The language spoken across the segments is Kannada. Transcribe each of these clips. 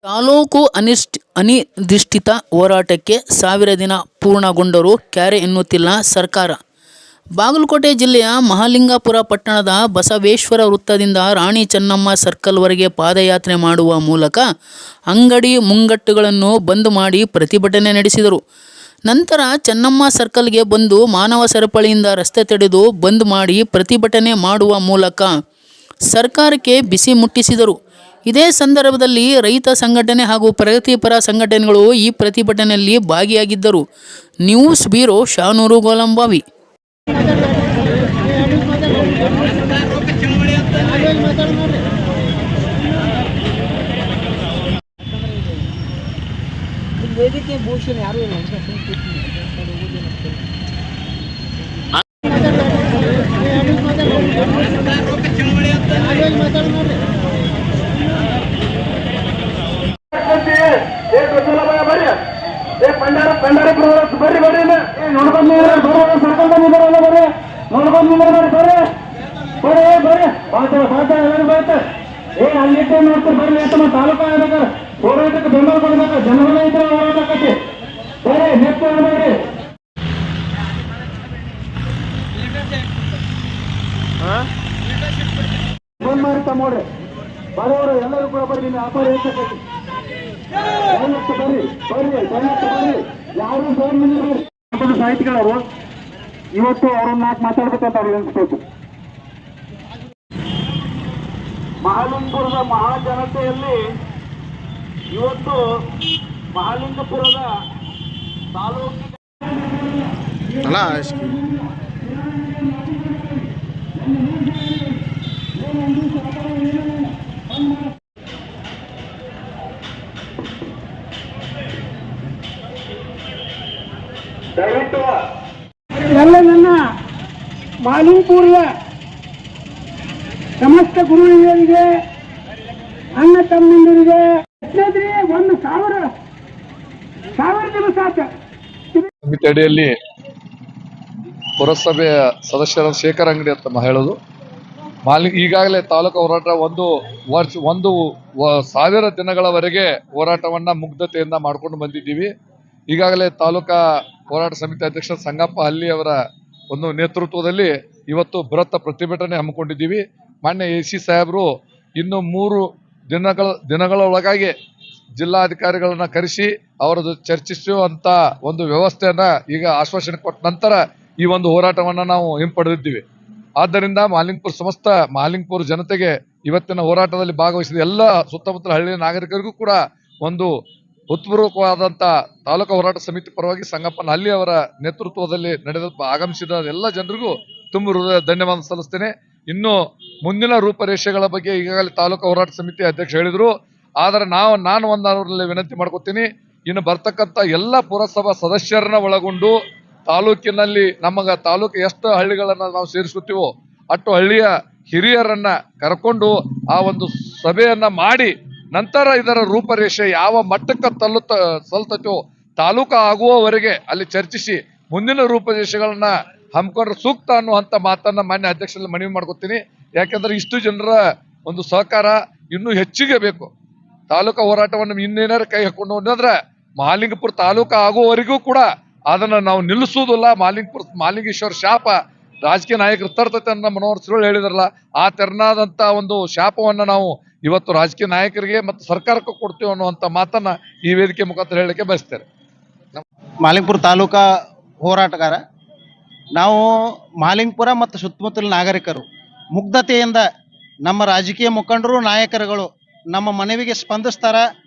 ತಾಲೂಕು ಅನಿರ್ದಿಷ್ಟ ಹೋರಾಟಕ್ಕೆ 1000 ದಿನ ಪೂರ್ಣಗೊಂಡರೂ ಕ್ಯಾರೆ ಎನ್ನುತ್ತಿಲ್ಲ ಸರ್ಕಾರ. ಬಾಗಲಕೋಟೆ ಜಿಲ್ಲೆಯ ಮಹಾಲಿಂಗಪುರ ಪಟ್ಟಣದ ಬಸವೇಶ್ವರ ವೃತ್ತದಿಂದ ರಾಣಿ ಚೆನ್ನಮ್ಮ ಸರ್ಕಲ್ವರೆಗೆ ಪಾದಯಾತ್ರೆ ಮಾಡುವ ಮೂಲಕ ಅಂಗಡಿ ಮುಂಗಟ್ಟುಗಳನ್ನು ಬಂದ್ ಮಾಡಿ ಪ್ರತಿಭಟನೆ ನಡೆಸಿದರು. ನಂತರ ಚೆನ್ನಮ್ಮ ಸರ್ಕಲ್ಗೆ ಬಂದು ಮಾನವ ಸರಪಳಿಯಿಂದ ರಸ್ತೆ ತಡೆದು ಬಂದ್ ಮಾಡಿ ಪ್ರತಿಭಟನೆ ಮಾಡುವ ಮೂಲಕ ಸರ್ಕಾರಕ್ಕೆ ಬಿಸಿ ಮುಟ್ಟಿಸಿದರು. ಇದೇ ಸಂದರ್ಭದಲ್ಲಿ ರೈತ ಸಂಘಟನೆ ಹಾಗೂ ಪ್ರಗತಿಪರ ಸಂಘಟನೆಗಳು ಈ ಪ್ರತಿಭಟನೆಯಲ್ಲಿ ಭಾಗಿಯಾಗಿದ್ದರು. News bureau Shanur Golambavi. ತಾಲೂಕು ಹೋರಾಟಕ್ಕೆ ಬೆಂಬಲ ಕೊಡಬೇಕು. ಜನಗಳ ಇದ್ರೆ ಹೋರಾಟಕ್ಕೆ ಬೇರೆ ನೆಕ್ಸ್ಟ್ ಹೇಳ್ಬೇಡಿ. ಬಂದ್ ಮಾಡಿ ತಮ್ಮೋಡ್ರಿ ಬರೋರು ಎಲ್ಲರೂ ಕೂಡ ಬರ್ರಿ. ನಿಮ್ಮ ವ್ಯಾಪಾರ ಬರ್ರಿ ಯಾರು ಸಾಹಿತಿಗಳವರು ಇವತ್ತು ಅವ್ರನ್ನ ನಾಲ್ಕು ಮಾತಾಡ್ಬೇಕಂತ ಅವ್ರಿಗೆ ಅನ್ಸ್ಬೇಕು. ಮಹಾಲಿಂಗಪುರದ ಮಹಾಜನತೆಯಲ್ಲಿ ಇವತ್ತು ಮಹಾಲಿಂಗಪುರದ ತಾಲೂಕಿನ ದಯವಿಟ್ಟು ಎಲ್ಲ ನನ್ನ ಮಹಾಲಿಂಗಪುರದ ಸಮಸ್ತ ಗುರುಗಳಿಗೆ ಅಣ್ಣ ತಮ್ಮಂದಿರಿಗೆ 1,000 ದಿವಸ ಸಮಿತಿ ಅಡಿಯಲ್ಲಿ ಪುರಸಭೆಯ ಸದಸ್ಯರ ಶೇಖರ್ ಅಂಗಡಿ ಅಂತ ಹೇಳೋದು ಈಗಾಗಲೇ ತಾಲೂಕು ಹೋರಾಟ ಒಂದು 1000 ದಿನಗಳವರೆಗೆ ಹೋರಾಟವನ್ನ ಮುಗ್ಧತೆಯಿಂದ ಮಾಡ್ಕೊಂಡು ಬಂದಿದ್ದೀವಿ. ಈಗಾಗಲೇ ತಾಲೂಕಾ ಹೋರಾಟ ಸಮಿತಿ ಅಧ್ಯಕ್ಷ ಸಂಗಪ್ಪ ಹಲ್ಲಿ ಅವರ ಒಂದು ನೇತೃತ್ವದಲ್ಲಿ ಇವತ್ತು ಬೃಹತ್ ಪ್ರತಿಭಟನೆ ಹಮ್ಮಿಕೊಂಡಿದ್ದೀವಿ. ಮಾನ್ಯ AC ಸಾಹೇಬರು ಇನ್ನು 3 ದಿನಗಳೊಳಗಾಗಿ ಜಿಲ್ಲಾಧಿಕಾರಿಗಳನ್ನ ಕರೆಸಿ ಅವರದ್ದು ಚರ್ಚಿಸುವಂತ ಒಂದು ವ್ಯವಸ್ಥೆಯನ್ನ ಈಗ ಆಶ್ವಾಸನೆ ಕೊಟ್ಟ ನಂತರ ಈ ಒಂದು ಹೋರಾಟವನ್ನ ನಾವು ಹಿಂಪಡೆದಿದ್ದೀವಿ. ಆದ್ದರಿಂದ ಸಮಸ್ತ ಮಹಾಲಿಂಗಪುರ ಜನತೆಗೆ ಇವತ್ತಿನ ಹೋರಾಟದಲ್ಲಿ ಭಾಗವಹಿಸಿದ ಎಲ್ಲ ಸುತ್ತಮುತ್ತಲ ಹಳ್ಳಿಯ ನಾಗರಿಕರಿಗೂ ಕೂಡ ಒಂದು ಉತ್ಪೂರ್ವಕವಾದಂತ ತಾಲೂಕು ಹೋರಾಟ ಸಮಿತಿ ಪರವಾಗಿ ಸಂಗಪ್ಪನ ಹಲ್ಲಿ ಅವರ ನೇತೃತ್ವದಲ್ಲಿ ಆಗಮಿಸಿದ ಎಲ್ಲ ಜನರಿಗೂ ತುಂಬ ಹೃದಯ ಧನ್ಯವಾದ ಸಲ್ಲಿಸ್ತೇನೆ. ಇನ್ನು ಮುಂದಿನ ರೂಪರೇಷೆಗಳ ಬಗ್ಗೆ ಈಗಾಗಲೇ ತಾಲೂಕು ಹೋರಾಟ ಸಮಿತಿ ಅಧ್ಯಕ್ಷ ಹೇಳಿದ್ರು. ಆದರೆ ನಾನು ಒಂದರಲ್ಲಿ ವಿನಂತಿ ಮಾಡ್ಕೊತೀನಿ, ಇನ್ನು ಬರ್ತಕ್ಕಂಥ ಎಲ್ಲ ಪುರಸಭಾ ಸದಸ್ಯರನ್ನ ಒಳಗೊಂಡು ತಾಲೂಕಿನಲ್ಲಿ ತಾಲೂಕು ಎಷ್ಟು ಹಳ್ಳಿಗಳನ್ನ ನಾವು ಸೇರಿಸುತ್ತೀವೋ ಅಷ್ಟು ಹಳ್ಳಿಯ ಹಿರಿಯರನ್ನ ಕರ್ಕೊಂಡು ಆ ಒಂದು ಸಭೆಯನ್ನ ಮಾಡಿ ನಂತರ ಇದರ ರೂಪರೇಷೆ ಯಾವ ಮಟ್ಟಕ್ಕೆ ಸಲ್ತೋ ತಾಲೂಕು ಆಗುವವರೆಗೆ ಅಲ್ಲಿ ಚರ್ಚಿಸಿ ಮುಂದಿನ ರೂಪರೇಷೆಗಳನ್ನ ಹಮ್ಮಿಕೊಂಡ್ರೆ ಸೂಕ್ತ ಅನ್ನುವಂತ ಮಾತನ್ನ ಮಾನ್ಯ ಅಧ್ಯಕ್ಷರಲ್ಲಿ ಮನವಿ ಮಾಡ್ಕೊತೀನಿ. ಯಾಕಂದ್ರೆ ಇಷ್ಟು ಜನರ ಒಂದು ಸಹಕಾರ ಇನ್ನೂ ಹೆಚ್ಚಿಗೆ ಬೇಕು. ತಾಲೂಕು ಹೋರಾಟವನ್ನು ಇನ್ನೇನಾರು ಕೈ ಹಾಕೊಂಡು ಅಂದ್ರೆ ಮಹಾಲಿಂಗಪುರ ತಾಲೂಕು ಆಗುವವರೆಗೂ ಕೂಡ ಅದನ್ನ ನಾವು ನಿಲ್ಲಿಸುವುದಿಲ್ಲ. ಮಹಾಲಿಂಗೇಶ್ವರ ಶಾಪ ರಾಜಕೀಯ ನಾಯಕರು ತರ್ತೈತೆ ಅಂತ ಮನೋಹರ್ ಸುಳ್ಳು ಹೇಳಿದ್ರಲ್ಲ, ಆ ತೆರನಾದಂತ ಒಂದು ಶಾಪವನ್ನ ನಾವು ಇವತ್ತು ರಾಜಕೀಯ ನಾಯಕರಿಗೆ ಮತ್ತು ಸರ್ಕಾರಕ್ಕೂ ಕೊಡ್ತೀವಿ ಅನ್ನುವಂತ ಮಾತನ್ನ ಈ ವೇದಿಕೆ ಮುಖಾಂತರ ಹೇಳಲಿಕ್ಕೆ ಬಯಸ್ತೇನೆ. ಮಹಾಲಿಂಗಪುರ ತಾಲೂಕಾ ಹೋರಾಟಗಾರ ನಾವು ಮಹಾಲಿಂಗಪುರ ಮತ್ತು ಸುತ್ತಮುತ್ತಲಿನ ನಾಗರಿಕರು ಮುಗ್ಧತೆಯಿಂದ ನಮ್ಮ ರಾಜಕೀಯ ಮುಖಂಡರು ನಾಯಕರುಗಳು ನಮ್ಮ ಮನವಿಗೆ ಸ್ಪಂದಿಸ್ತಾರ,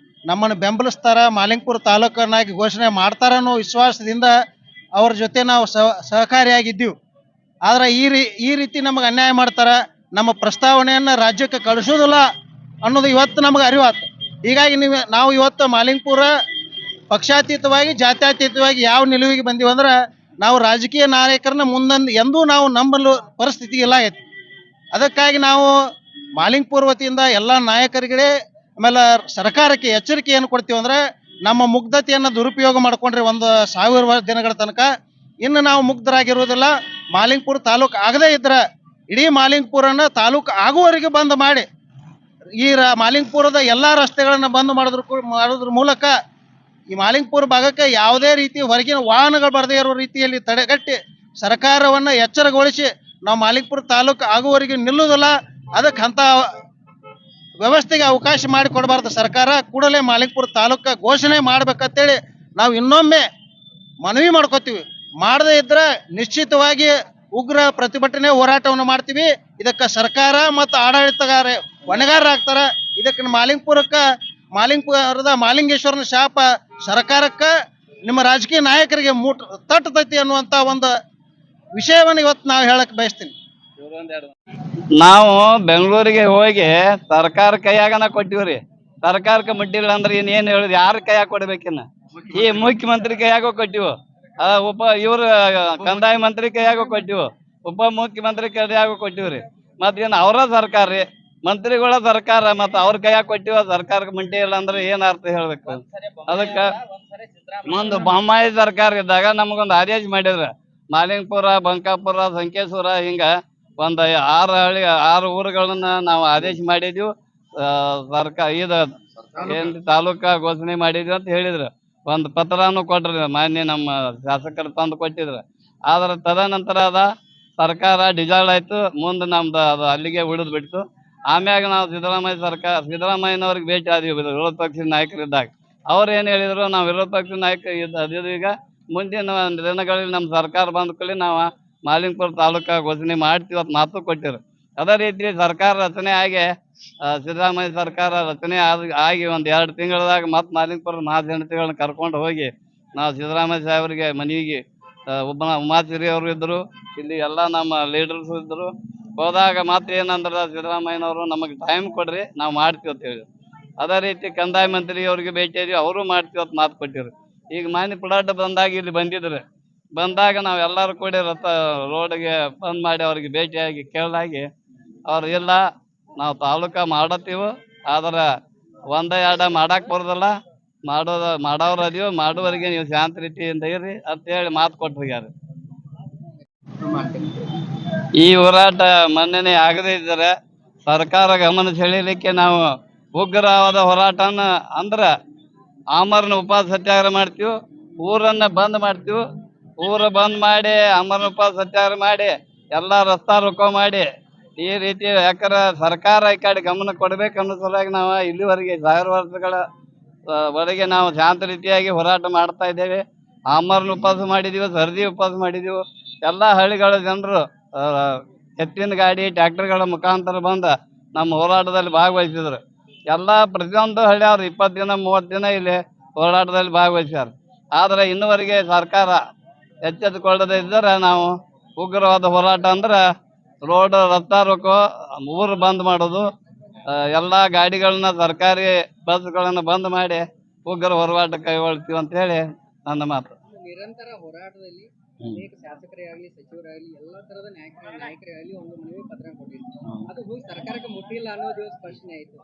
ನಮ್ಮನ್ನು ಬೆಂಬಲಿಸ್ತಾರ, ಮಹಾಲಿಂಗಪುರ ತಾಲೂಕನ್ನಾಗಿ ಘೋಷಣೆ ಮಾಡ್ತಾರ ಅನ್ನೋ ವಿಶ್ವಾಸದಿಂದ ಅವ್ರ ಜೊತೆ ನಾವು ಸಹಕಾರಿಯಾಗಿದ್ದೀವಿ. ಆದ್ರೆ ಈ ರೀತಿ ನಮಗೆ ಅನ್ಯಾಯ ಮಾಡ್ತಾರ, ನಮ್ಮ ಪ್ರಸ್ತಾವನೆಯನ್ನು ರಾಜ್ಯಕ್ಕೆ ಕಳಿಸೋದಿಲ್ಲ ಅನ್ನೋದು ಇವತ್ತು ನಮಗೆ ಅರಿವಾತು. ಹೀಗಾಗಿ ನಾವು ಇವತ್ತು ಮಹಾಲಿಂಗಪುರ ಪಕ್ಷಾತೀತವಾಗಿ ಜಾತ್ಯತೀತವಾಗಿ ಯಾವ ನಿಲುವಿಗೆ ಬಂದೀವಂದ್ರೆ ನಾವು ರಾಜಕೀಯ ನಾಯಕರನ್ನ ಎಂದೂ ನಾವು ನಂಬಲು ಪರಿಸ್ಥಿತಿ ಇಲ್ಲ ಆಗೈತಿ. ಅದಕ್ಕಾಗಿ ನಾವು ಮಹಾಲಿಂಗಪುರ ವತಿಯಿಂದ ಎಲ್ಲ ನಾಯಕರಿಗೆ ಆಮೇಲೆ ಸರ್ಕಾರಕ್ಕೆ ಎಚ್ಚರಿಕೆ ಏನು ಕೊಡ್ತೀವಿ ಅಂದ್ರೆ ನಮ್ಮ ಮುಗ್ಧತೆಯನ್ನು ದುರುಪಯೋಗ ಮಾಡ್ಕೊಂಡ್ರೆ 1,000 ದಿನಗಳ ತನಕ ಇನ್ನು ನಾವು ಮುಗ್ಧರಾಗಿರುವುದಿಲ್ಲ. ಮಹಾಲಿಂಗಪುರ ತಾಲೂಕು ಆಗದೇ ಇದ್ರೆ ಇಡೀ ಮಹಾಲಿಂಗಪುರನ ತಾಲೂಕು ಆಗುವವರೆಗೆ ಬಂದ್ ಮಾಡಿ ಈ ಮಾಲಿಂಗ್ಪುರದ ಎಲ್ಲ ರಸ್ತೆಗಳನ್ನ ಬಂದ್ ಮಾಡೋದ್ರ ಮೂಲಕ ಈ ಮಾಲಿಂಗ್ಪುರ ಭಾಗಕ್ಕೆ ಯಾವುದೇ ರೀತಿ ಹೊರಗಿನ ವಾಹನಗಳು ಬರದೇ ಇರುವ ರೀತಿಯಲ್ಲಿ ತಡೆಗಟ್ಟಿ ಸರ್ಕಾರವನ್ನ ಎಚ್ಚರಗೊಳಿಸಿ ನಾವು ಮಾಲಿಂಗ್ಪುರ ತಾಲೂಕು ಆಗುವವರೆಗೆ ನಿಲ್ಲುವುದಿಲ್ಲ. ಅದಕ್ಕೆ ಅಂತ ವ್ಯವಸ್ಥೆಗೆ ಅವಕಾಶ ಮಾಡಿ ಕೊಡಬಾರ್ದು. ಸರ್ಕಾರ ಕೂಡಲೇ ಮಾಲಿಂಗ್ಪುರ ತಾಲೂಕ ಘೋಷಣೆ ಮಾಡ್ಬೇಕಂತೇಳಿ ನಾವು ಇನ್ನೊಮ್ಮೆ ಮನವಿ ಮಾಡ್ಕೋತೀವಿ. ಮಾಡದೇ ಇದ್ರೆ ನಿಶ್ಚಿತವಾಗಿ ಉಗ್ರ ಪ್ರತಿಭಟನೆ ಹೋರಾಟವನ್ನು ಮಾಡ್ತೀವಿ. ಇದಕ್ಕೆ ಸರ್ಕಾರ ಮತ್ತು ಆಡಳಿತಗಾರ ಹೊಣೆಗಾರರಾಗ್ತಾರ. ಇದಕ್ಕೆ ಮಾಲಿಂಗ್ಪುರದ ಮಾಲಿಂಗೇಶ್ವರನ ಶಾಪ ಸರ್ಕಾರಕ್ಕ ನಿಮ್ಮ ರಾಜಕೀಯ ನಾಯಕರಿಗೆ ತಟ್ಟತೈತಿ ಅನ್ನುವಂತ ಒಂದು ವಿಷಯವನ್ನು ಇವತ್ತು ನಾವು ಹೇಳಕ್ ಬಯಸ್ತೀನಿ. ನಾವು ಬೆಂಗಳೂರಿಗೆ ಹೋಗಿ ಸರ್ಕಾರ ಕೈಯಾಗನ ಕೊಟ್ಟಿವ್ರಿ. ಸರ್ಕಾರಕ್ಕೆ ಮುಟ್ಟಿಲ್ಲ ಅಂದ್ರೆ ಏನ್ ಹೇಳುದು, ಯಾರ ಕೈಯಾಗ ಕೊಡ್ಬೇಕಿನ್ನ? ಈ ಮುಖ್ಯಮಂತ್ರಿ ಕೈಯಾಗ ಕೊಟ್ಟಿವು, ಇವ್ರ ಕಂದಾಯ ಮಂತ್ರಿ ಕೈಯಾಗ ಕೊಟ್ಟಿವು, ಉಪ ಮುಖ್ಯಮಂತ್ರಿ ಕೈಯಾಗ ಕೊಟ್ಟಿವ್ರಿ. ಮತ್ತೇನ್ ಅವರ ಸರ್ಕಾರ ರೀ, ಮಂತ್ರಿಗಳ ಸರ್ಕಾರ, ಮತ್ತ ಅವ್ರ ಕೈಯಾಗ ಕೊಟ್ಟಿವ ಸರ್ಕಾರಕ್ಕೆ ಮುಟ್ಟಿ ಇಲ್ಲ ಅಂದ್ರೆ ಏನ್ ಅರ್ಥ ಹೇಳ್ಬೇಕು? ಅದಕ್ಕ ಒಂದು ಬೊಮ್ಮಾಯಿ ಸರ್ಕಾರ ಇದ್ದಾಗ ನಮಗೊಂದು ಆದೇಶ ಮಾಡಿದ್ರ, ಮಾಲಿಂಗ್ಪುರ, ಬಂಕಾಪುರ, ಸಂಕೇಶ್ವರ ಹಿಂಗ ಒಂದು 6 ಊರುಗಳನ್ನ ನಾವು ಆದೇಶ ಮಾಡಿದ್ವಿ. ಏನ್ ತಾಲೂಕಾ ಘೋಷಣೆ ಮಾಡಿದ್ವಿ ಅಂತ ಹೇಳಿದ್ರು. ಒಂದು ಪತ್ರನು ಕೊಟ್ರಿ, ಮಾನ್ಯ ನಮ್ಮ ಶಾಸಕರು ತಂದು ಕೊಟ್ಟಿದ್ರು. ಆದ್ರೆ ತದನಂತರ ಸರ್ಕಾರ ಡಿಸಾಲ್ವ್ ಆಯ್ತು. ಮುಂದೆ ನಮ್ದು ಅದು ಅಲ್ಲಿಗೆ ಉಳಿದ್ ಬಿಡ್ತು. ಆಮ್ಯಾಗ ನಾವು ಸಿದ್ದರಾಮಯ್ಯನವ್ರಿಗೆ ಭೇಟಿ ಆದ್ವಿ ವಿರೋಧ ಪಕ್ಷದ ನಾಯಕರಿದ್ದಾಗ. ಅವ್ರು ಏನ್ ಹೇಳಿದ್ರು, ನಾವು ವಿರೋಧ ಪಕ್ಷದ ನಾಯಕ ಈಗ ಮುಂದಿನ ದಿನಗಳಲ್ಲಿ ನಮ್ಮ ಸರ್ಕಾರ ಬಂದ ಕೂಡಲೇ ನಾವು ಮಾಲಿಂಗ್ಪುರ ತಾಲೂಕಾ ಘೋಷಣೆ ಮಾಡ್ತೀವಿ ಅಂತ ಮಾತು ಕೊಟ್ಟಿರು. ಅದೇ ರೀತಿ ಸರ್ಕಾರ ರಚನೆ ಆಗಿ ಸಿದ್ದರಾಮಯ್ಯ ಸರ್ಕಾರ ರಚನೆ ಆಗಿ ಒಂದ್ 2 ತಿಂಗಳದಾಗ ಮತ್ತೆ ಮಾಲಿಂಗ್ಪುರ ಮಹಾಜನತೆಗಳನ್ನ ಕರ್ಕೊಂಡು ಹೋಗಿ ನಾವು ಸಿದ್ದರಾಮಯ್ಯ ಸಾಹೇಬರಿಗೆ ಮನೆಗೆ ಉಮಾಶ್ರೀ ಅವರು ಇದ್ರು, ಇಲ್ಲಿ ಎಲ್ಲ ನಮ್ಮ ಲೀಡರ್ಸ್ ಇದ್ರು. ಹೋದಾಗ ಮತ್ತೆ ಏನಂದ್ರ ಸಿದ್ದರಾಮಯ್ಯನವರು ನಮಗೆ ಟೈಮ್ ಕೊಡ್ರಿ, ನಾವು ಮಾಡ್ತೀವಿ ಅಂತ ಹೇಳಿ. ಅದೇ ರೀತಿ ಕಂದಾಯ ಮಂತ್ರಿ ಅವ್ರಿಗೆ ಭೇಟಿ ಆದ್ವಿ, ಅವರು ಮಾಡ್ತೀವಿ ಅಂತ ಮಾತು ಕೊಟ್ಟಿರು. ಈಗ ಮಾನ್ಯ ಪುಲಾಟ ಬಂದಾಗ ಇಲ್ಲಿ ಬಂದಾಗ ನಾವ್ ಎಲ್ಲರೂ ಕೂಡಿ ರೋಡ್ಗೆ ಬಂದ್ ಮಾಡಿ ಅವ್ರಿಗೆ ಭೇಟಿಯಾಗಿ ಕೇಳಾಗಿ ಅವ್ರು ಇಲ್ಲ, ನಾವು ತಾಲೂಕಾ ಮಾಡತ್ತೀವಿ, ಆದ್ರ 1-2 ಮಾಡಾಕ್ ಬರೋದಲ್ಲ, ಮಾಡೋರ್ ಅದೀವಿ, ಮಾಡುವವರೆಗೆ ನೀವು ಶಾಂತ ರೀತಿಯಿಂದ ಇರ್ರಿ ಅಂತ ಹೇಳಿ ಮಾತು ಕೊಟ್ರಿಗಾರ. ಈ ಹೋರಾಟ ಮನ್ನಣೆ ಆಗದೇ ಇದ್ದರೆ ಸರ್ಕಾರ ಗಮನ ಸೆಳೀಲಿಕ್ಕೆ ನಾವು ಉಗ್ರವಾದ ಹೋರಾಟನ ಅಂದ್ರ ಆಮರಣ ಉಪವಾಸ ಸತ್ಯಾಗ್ರಹ ಮಾಡ್ತೀವಿ, ಊರನ್ನ ಬಂದ್ ಮಾಡ್ತೀವಿ. ಊರು ಬಂದ್ ಮಾಡಿ ಆಮರಣ ಉಪವಾಸ ಸತ್ಯಾಗ್ರಹ ಮಾಡಿ ಎಲ್ಲಾ ರಸ್ತಾ ರೋಕೋ ಮಾಡಿ ಈ ರೀತಿ, ಯಾಕಂದ್ರೆ ಸರ್ಕಾರ ಈ ಕಡೆ ಗಮನ ಕೊಡ್ಬೇಕನ್ನೋ ಸಲುವಾಗಿ ನಾವು ಇಲ್ಲಿವರೆಗೆ 1000 ವರ್ಷಗಳ ವರೆಗೆ ನಾವು ಶಾಂತ ರೀತಿಯಾಗಿ ಹೋರಾಟ ಮಾಡ್ತಾ ಇದ್ದೇವೆ. ಆಮರಣ ಉಪವಾಸ ಮಾಡಿದೀವಿ, ಸರದಿ ಉಪವಾಸ ಮಾಡಿದೀವಿ. ಎಲ್ಲಾ ಹಳ್ಳಿಗಳ ಜನರು ಎತ್ತಿನ ಗಾಡಿ, ಟ್ರ್ಯಾಕ್ಟರ್ಗಳ ಮುಖಾಂತರ ಬಂದ ನಮ್ಮ ಹೋರಾಟದಲ್ಲಿ ಭಾಗವಹಿಸಿದ್ರು. ಪ್ರತಿಯೊಂದು ಹಳ್ಳಿ ಅವ್ರು 20 ದಿನ 30 ದಿನ ಇಲ್ಲಿ ಹೋರಾಟದಲ್ಲಿ ಭಾಗವಹಿಸ್ಯಾರ. ಆದ್ರೆ ಇನ್ನುವರೆಗೆ ಸರ್ಕಾರ ಎಚ್ಚೆತ್ತುಕೊಳ್ಳದೆ ಇದ್ದರೆ ನಾವು ಉಗ್ರವಾದ ಹೋರಾಟ ಅಂದ್ರೆ ರೋಡ್ ರಸ್ತಾ ರೋಕೋ, ಊರು ಬಂದ್ ಮಾಡೋದು, ಎಲ್ಲಾ ಗಾಡಿಗಳನ್ನ ಸರ್ಕಾರಿ ಬಸ್ಗಳನ್ನ ಬಂದ್ ಮಾಡಿ ಉಗ್ರ ಹೋರಾಟ ಕೈಗೊಳ್ತೀವಿ ಅಂತ ಹೇಳಿ ನನ್ನ ಮಾತು. ನಿರಂತರ ಹೋರಾಟದಲ್ಲಿ ಅನೇಕ ಶಾಸಕರೇ ಆಗಲಿ, ಸಚಿವರಾಗಲಿ, ಎಲ್ಲಾ ತರದ ನಾಯಕರೇ ಆಗಲಿ ಒಂದು ಮನವಿ ಪತ್ರ ಕೊಟ್ಟಿದ್ರು. ಅದು ಹೋಗಿ ಸರ್ಕಾರಕ್ಕೆ ಮುಟ್ಟಿಲ್ಲ ಅನ್ನೋದು ಸ್ಪಷ್ಟನೆ ಆಯ್ತು.